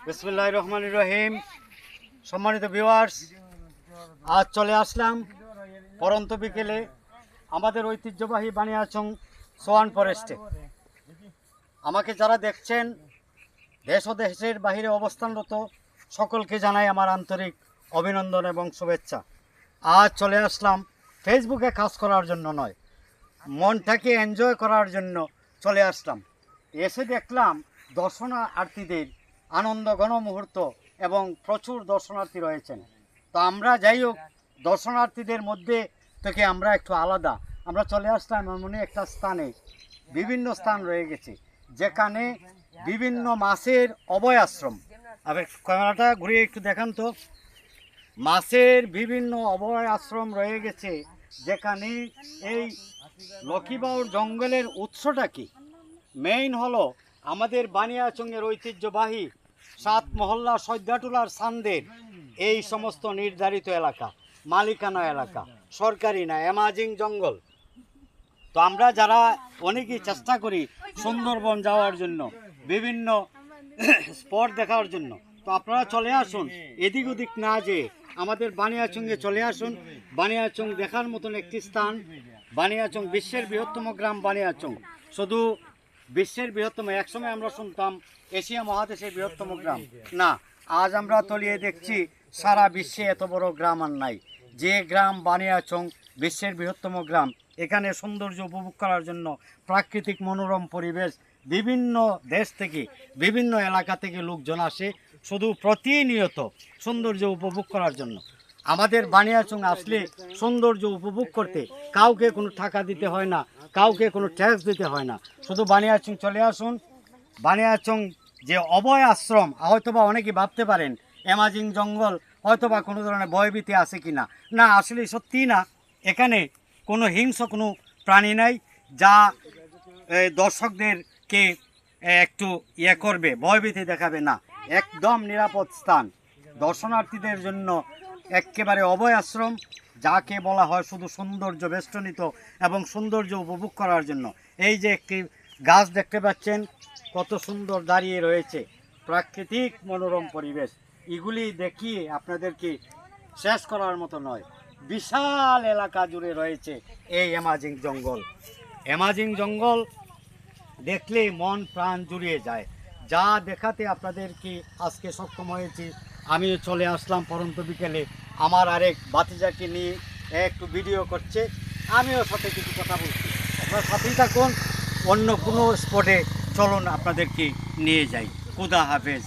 বিসমিল্লাহির রহমানির রহিম। সম্মানিত ভিউয়ার্স, আজ চলে আসলাম পরন্ত বিকেলে আমাদের ঐতিহ্যবাহী বানিয়াচং সোয়ান ফরেস্টে। আমাকে যারা দেখছেন দেশ ও দেশের বাহিরে অবস্থানরত সকলকে জানাই আমার আন্তরিক অভিনন্দন এবং শুভেচ্ছা। আজ চলে আসলাম ফেসবুকে কাজ করার জন্য নয়, মনটাকে এনজয় করার জন্য চলে আসলাম। এসে দেখলাম দর্শনার্থীদের আনন্দ গণমুহূর্ত এবং প্রচুর দর্শনার্থী রয়েছেন। তো আমরা যাই হোক, দর্শনার্থীদের মধ্যে থেকে আমরা একটু আলাদা। আমরা চলে আসলাম এমন একটা স্থানে, বিভিন্ন স্থান রয়ে গেছে যেখানে বিভিন্ন মাছের অভয় আশ্রম। আবার ক্যামেরাটা ঘুরিয়ে একটু দেখান তো। মাছের বিভিন্ন অভয় আশ্রম রয়ে গেছে, যেখানে এই লক্ষ্মীবাউর জঙ্গলের উৎসটা কি? মেইন হলো আমাদের বানিয়াচংয়ের ঐতিহ্যবাহী 7 মহল্লা সৈদাটুলার সান্দের এই সমস্ত নির্ধারিত এলাকা, মালিকানা এলাকা, সরকারি না, অ্যামাজিং জঙ্গল। তো আমরা যারা অনেকেই চেষ্টা করি সুন্দরবন যাওয়ার জন্য, বিভিন্ন স্পট দেখার জন্য, তো আপনারা চলে আসুন, এদিক ওদিক না যেয়ে আমাদের বানিয়াচংয়ে চলে আসুন। বানিয়াচং দেখার মতন একটি স্থান। বানিয়াচং বিশ্বের বৃহত্তম গ্রাম বানিয়াচং। শুধু বিশ্বের বৃহত্তম, একসময় আমরা শুনতাম এশিয়া মহাদেশের বৃহত্তম গ্রাম, না, আজ আমরা তলিয়ে দেখছি সারা বিশ্বে এত বড় গ্রাম আর নাই। যে গ্রাম বানিয়াচং বিশ্বের বৃহত্তম গ্রাম, এখানে সৌন্দর্য উপভোগ করার জন্য প্রাকৃতিক মনোরম পরিবেশ, বিভিন্ন দেশ থেকে বিভিন্ন এলাকা থেকে লোকজন আসে শুধু প্রতিনিয়ত সৌন্দর্য উপভোগ করার জন্য। আমাদের বানিয়াচং আসলে সৌন্দর্য উপভোগ করতে কাউকে কোনো টাকা দিতে হয় না, কাউকে কোনো ট্যাক্স দিতে হয় না। শুধু বানিয়াচং চলে আসুন। বানিয়াচং যে অভয় আশ্রম, হয়তোবা অনেকে ভাবতে পারেন অ্যামাজিং জঙ্গল, হয়তোবা কোনো ধরনের ভয়ভীতি আছে কি না, না, আসলে সত্যিই না। এখানে কোনো হিংস্র কোনো প্রাণী নাই যা দর্শকদেরকে একটু করবে, ভয়ভীতি দেখাবে না। একদম নিরাপদ স্থান, দর্শনার্থীদের জন্য একেবারে অভয় আশ্রম, যাকে বলা হয় শুধু সৌন্দর্য বেষ্টনীত এবং সৌন্দর্য উপভোগ করার জন্য। এই যে একটি গাছ দেখতে পাচ্ছেন, কত সুন্দর দাঁড়িয়ে রয়েছে, প্রাকৃতিক মনোরম পরিবেশ। এগুলি দেখিয়ে আপনাদেরকে শেষ করার মতো নয়। বিশাল এলাকা জুড়ে রয়েছে এই অ্যামাজিং জঙ্গল। অ্যামাজিং জঙ্গল দেখলে মন প্রাণ জুড়িয়ে যায়। যা দেখাতে আপনাদেরকে আজকে সক্ষম হয়েছি। আমিও চলে আসলাম পরন্ত বিকেলে, আমার আরেক ভাতিজাকে নিয়ে একটু ভিডিও করছে, আমিও সাথে কিছু কথা বলছি। আপনার সাথেই থাকুন, অন্য কোনো স্পটে চলুন আপনাদেরকে নিয়ে যাই। খুদা হাফেজ।